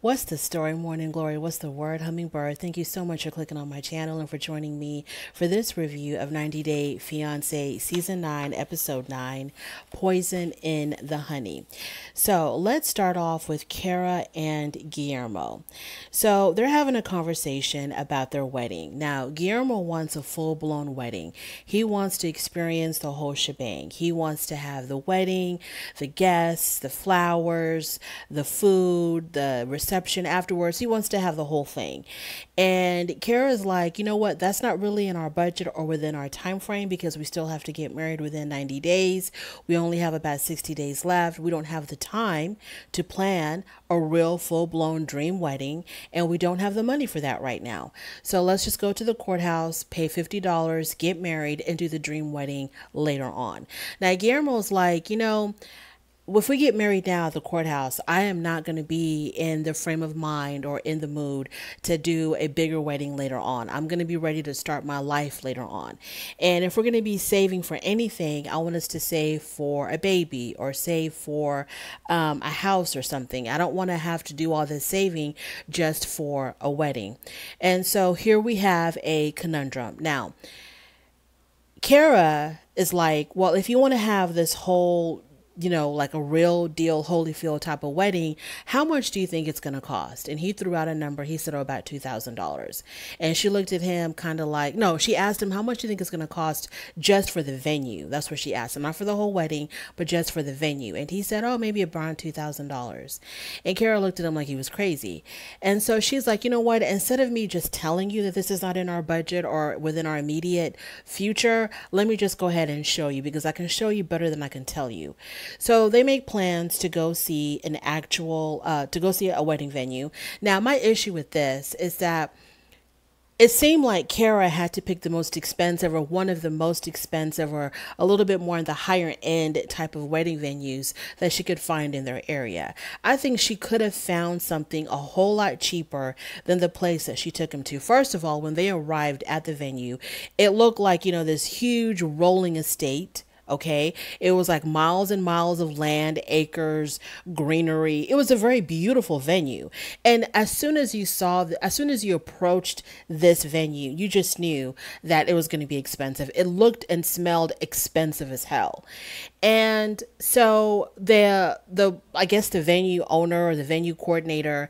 What's the story, Morning Glory? What's the word, Hummingbird? Thank you so much for clicking on my channel and for joining me for this review of 90 Day Fiance Season 9, Episode 9, Poison in the Honey. So let's start off with Kara and Guillermo. So they're having a conversation about their wedding. Now, Guillermo wants a full-blown wedding. He wants to experience the whole shebang. He wants to have the wedding, the guests, the flowers, the food, the reception afterwards. He wants to have the whole thing. And Kara's like, you know what? That's not really in our budget or within our time frame because we still have to get married within 90 days. We only have about 60 days left. We don't have the time to plan a real full-blown dream wedding, and we don't have the money for that right now. So let's just go to the courthouse, pay $50, get married, and do the dream wedding later on. Now, Guillermo's like, if we get married now at the courthouse, I am not going to be in the frame of mind or in the mood to do a bigger wedding later on. I'm going to be ready to start my life later on. And if we're going to be saving for anything, I want us to save for a baby or save for a house or something. I don't want to have to do all this saving just for a wedding. And so here we have a conundrum. Now, Kara is like, well, if you want to have this whole like a real deal Holyfield type of wedding, how much do you think it's going to cost? And he threw out a number. He said, about $2,000. And she looked at him kind of like, no, she asked him, how much do you think it's going to cost just for the venue? That's what she asked him, not for the whole wedding, but just for the venue. And he said, oh, maybe around $2,000. And Kara looked at him like he was crazy. And so she's like, you know what? Instead of me just telling you that this is not in our budget or within our immediate future, let me just go ahead and show you, because I can show you better than I can tell you. So they make plans to go see a wedding venue. Now, my issue with this is that it seemed like Kara had to pick the most expensive or one of the most expensive or a little bit more in the higher end type of wedding venues that she could find in their area. I think she could have found something a whole lot cheaper than the place that she took him to. First of all, when they arrived at the venue, it looked like, this huge rolling estate. Okay. It was like miles and miles of land, acres, greenery. It was a very beautiful venue. And as soon as you approached this venue, you just knew that it was going to be expensive. It looked and smelled expensive as hell. And so I guess the venue owner or the venue coordinator,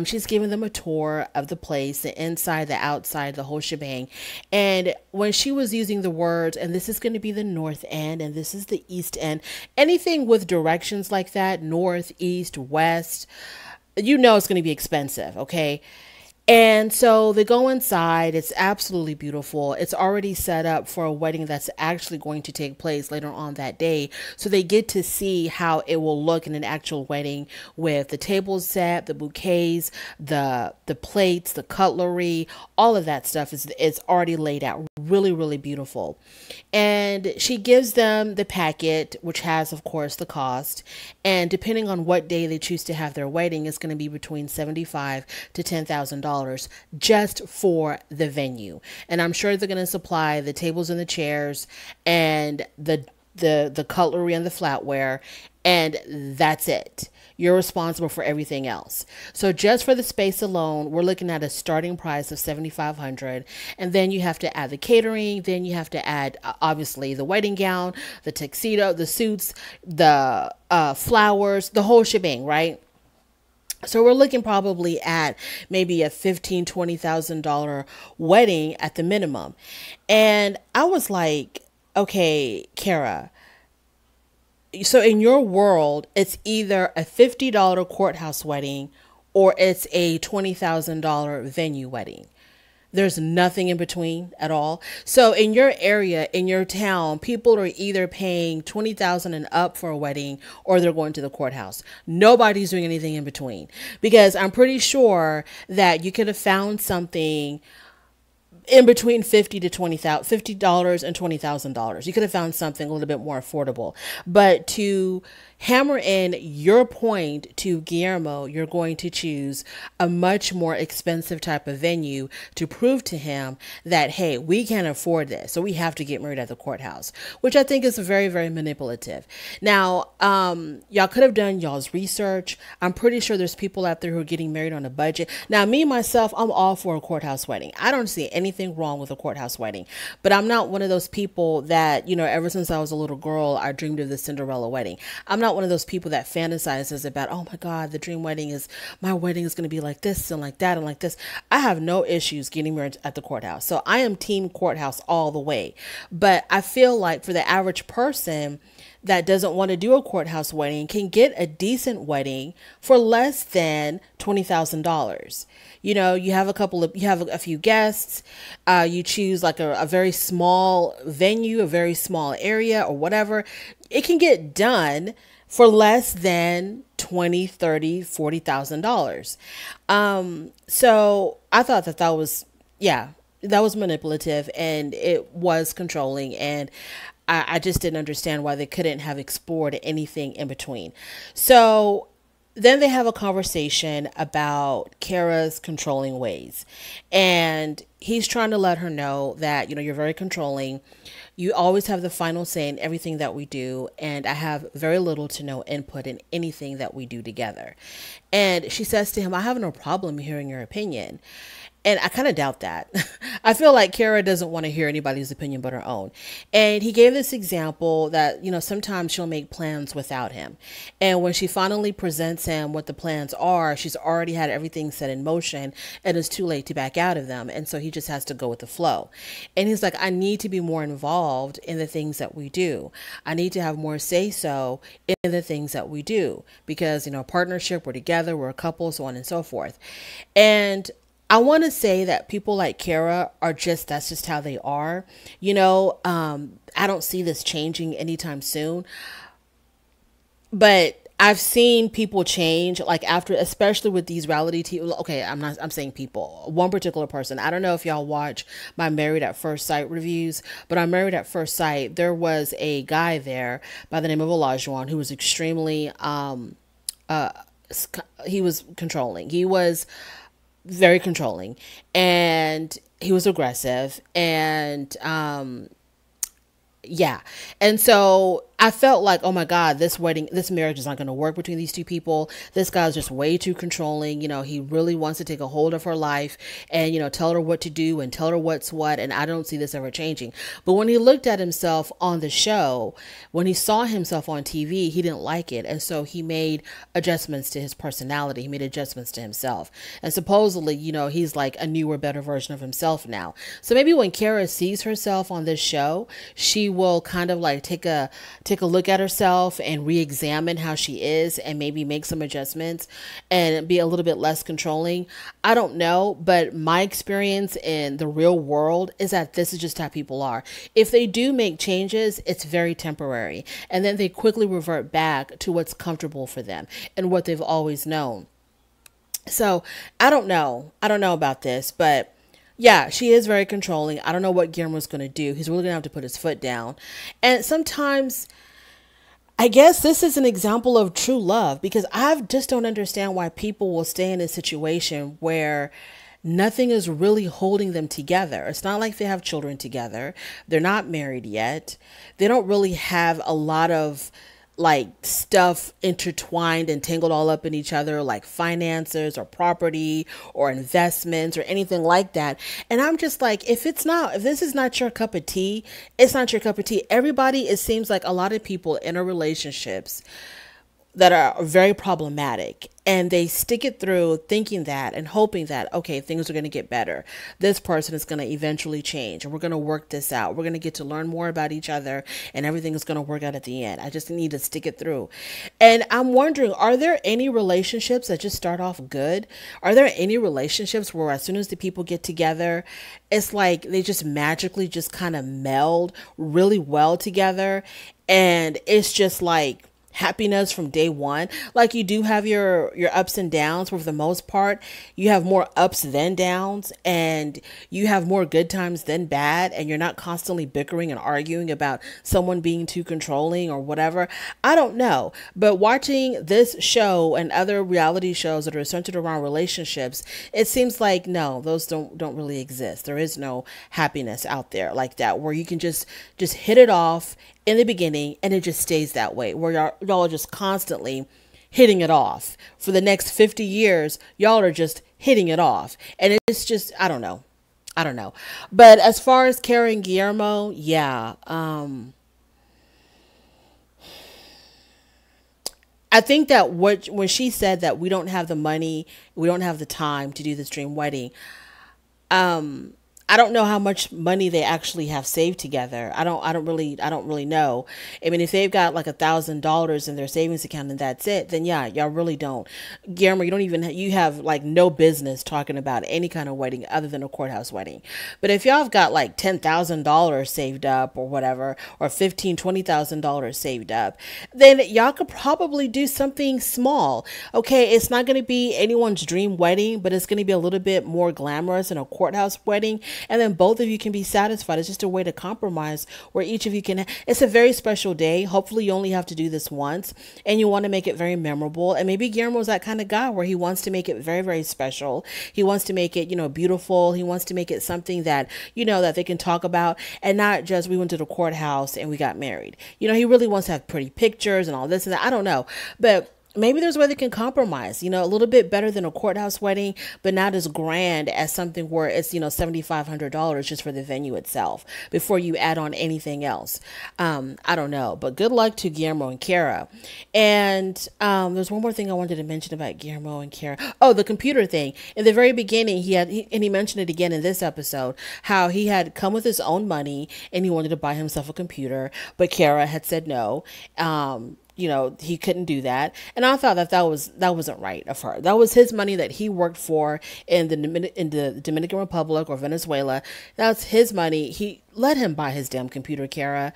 she's giving them a tour of the place, the inside, the outside, the whole shebang. And when she was using the words, and this is going to be the north end, and this is the east end, anything with directions like that, north, east, west, it's going to be expensive. Okay. And so they go inside. It's absolutely beautiful. It's already set up for a wedding that's actually going to take place later on that day. So they get to see how it will look in an actual wedding with the tables set, the bouquets, the plates, the cutlery, all of that stuff is already laid out. Really, really beautiful. And she gives them the packet, which has, of course, the cost. And depending on what day they choose to have their wedding, it's going to be between $75,000 to $10,000 just for the venue. And I'm sure they're going to supply the tables and the chairs and the cutlery and the flatware, and that's it. You're responsible for everything else. So just for the space alone, we're looking at a starting price of $7,500, and then you have to add the catering. Then you have to add obviously the wedding gown, the tuxedo, the suits, the flowers, the whole shebang, right? So we're looking probably at maybe a $15,000, $20,000 wedding at the minimum. And I was like, okay, Kara, so in your world, it's either a $50 courthouse wedding or it's a $20,000 venue wedding. There's nothing in between at all. So in your area, in your town, people are either paying $20,000 and up for a wedding, or they're going to the courthouse. Nobody's doing anything in between, because I'm pretty sure that you could have found something in between 50 to 20,000, $50 and $20,000. You could have found something a little bit more affordable. But to hammer in your point to Guillermo, you're going to choose a much more expensive type of venue to prove to him that, hey, we can't afford this, so we have to get married at the courthouse, which I think is very, very manipulative. Now, y'all could have done y'all's research. I'm pretty sure there's people out there who are getting married on a budget. Now, me, myself, I'm all for a courthouse wedding. I don't see anything wrong with a courthouse wedding, but I'm not one of those people that, ever since I was a little girl, I dreamed of the Cinderella wedding. I'm not one of those people that fantasizes about, oh my God, my wedding is going to be like this and like that and like this. I have no issues getting married at the courthouse. So I am team courthouse all the way. But I feel like for the average person that doesn't want to do a courthouse wedding can get a decent wedding for less than $20,000. You have a few guests, you choose like a very small venue, a very small area or whatever. It can get done for less than $20,000, $30,000, $40,000. So I thought that was, that was manipulative and it was controlling, and I just didn't understand why they couldn't have explored anything in between. So then they have a conversation about Kara's controlling ways, and he's trying to let her know that, you're very controlling. You always have the final say in everything that we do, and I have very little to no input in anything that we do together. And she says to him, I have no problem hearing your opinion. And I kind of doubt that. I feel like Kara doesn't want to hear anybody's opinion but her own. And he gave this example that, sometimes she'll make plans without him. And when she finally presents him what the plans are, she's already had everything set in motion and it's too late to back out of them. And so he just has to go with the flow. And he's like, I need to be more involved in the things that we do. I need to have more say so in the things that we do because, partnership, we're together, we're a couple, so on and so forth. And I want to say that people like Kara that's just how they are. I don't see this changing anytime soon, but I've seen people change, like after, especially with these reality TV. Okay, I'm saying people, one particular person. I don't know if y'all watch my Married at First Sight reviews, but on Married at First Sight, there was a guy there by the name of Olajuwon who was extremely, he was controlling. He was very controlling and he was aggressive and and so I felt like, oh my God, this marriage is not going to work between these two people. This guy's just way too controlling. He really wants to take a hold of her life and, tell her what to do and tell her what's what. And I don't see this ever changing. But when he looked at himself on the show, when he saw himself on TV, he didn't like it. And so he made adjustments to his personality. He made adjustments to himself. And supposedly, he's like a newer, better version of himself now. So maybe when Kara sees herself on this show, she will kind of like take a look at herself and re-examine how she is and maybe make some adjustments and be a little bit less controlling. I don't know, but my experience in the real world is that this is just how people are. If they do make changes, it's very temporary, and then they quickly revert back to what's comfortable for them and what they've always known. So I don't know about this, but yeah, she is very controlling. I don't know what Guillermo's going to do. He's really going to have to put his foot down. And sometimes I guess this is an example of true love, because I just don't understand why people will stay in a situation where nothing is really holding them together. It's not like they have children together. They're not married yet. They don't really have a lot of like stuff intertwined and tangled all up in each other, like finances or property or investments or anything like that. And I'm just like, if this is not your cup of tea, it's not your cup of tea. Everybody, it seems like a lot of people in a relationships that are very problematic, and they stick it through thinking that and hoping that, okay, things are going to get better. This person is going to eventually change and we're going to work this out. We're going to get to learn more about each other and everything is going to work out at the end. I just need to stick it through. And I'm wondering, are there any relationships that just start off good? Are there any relationships where as soon as the people get together, it's like they just magically just kind of meld really well together? And it's just like, happiness from day one. Like, you do have your ups and downs, but for the most part you have more ups than downs, and you have more good times than bad, and you're not constantly bickering and arguing about someone being too controlling or whatever. I don't know, but watching this show and other reality shows that are centered around relationships, it seems like no, those don't really exist. There is no happiness out there like that, where you can just hit it off in the beginning and it just stays that way, where y'all are just constantly hitting it off for the next 50 years. Y'all are just hitting it off, and it's just, I don't know. But as far as Kara and Guillermo, yeah, I think that when she said that we don't have the money, we don't have the time to do this dream wedding, I don't know how much money they actually have saved together. I don't really know. I mean, if they've got like $1,000 in their savings account and that's it, then yeah, y'all really don't. Guillermo, you don't even, you have like no business talking about any kind of wedding other than a courthouse wedding. But if y'all have got like $10,000 saved up or whatever, or $20,000 saved up, then y'all could probably do something small. Okay, it's not going to be anyone's dream wedding, but it's going to be a little bit more glamorous than a courthouse wedding, and then both of you can be satisfied. It's just a way to compromise where each of you can. It's a very special day. Hopefully you only have to do this once, and you want to make it very memorable. And maybe Guillermo's that kind of guy where he wants to make it very, very special. He wants to make it, beautiful. He wants to make it something that, that they can talk about, and not just we went to the courthouse and we got married. He really wants to have pretty pictures and all this and that. I don't know, but maybe there's a way they can compromise, a little bit better than a courthouse wedding, but not as grand as something where it's, $7,500 just for the venue itself before you add on anything else. I don't know, but good luck to Guillermo and Kara. And there's one more thing I wanted to mention about Guillermo and Kara. Oh, the computer thing. In the very beginning, and he mentioned it again in this episode, how he had come with his own money and he wanted to buy himself a computer, but Kara had said no. He couldn't do that. And I thought that wasn't right of her. That was his money that he worked for in the Dominican Republic or Venezuela. That's his money. He let him buy his damn computer, Kara.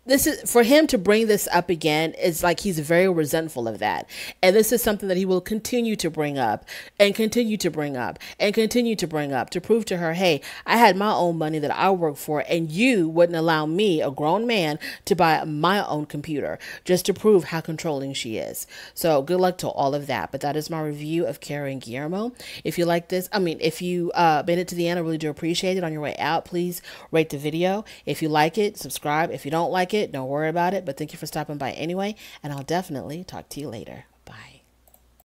This is for him to bring this up again. Is like he's very resentful of that, and this is something that he will continue to bring up and continue to bring up and continue to bring up to prove to her, hey, I had my own money that I worked for, and you wouldn't allow me, a grown man, to buy my own computer, just to prove how controlling she is. So good luck to all of that. But that is my review of Kara and Guillermo. If you like this, if you made it to the end, I really do appreciate it. On your way out, please rate the video. If you like it, subscribe. If you don't like it, don't worry about it, but thank you for stopping by anyway, and I'll definitely talk to you later.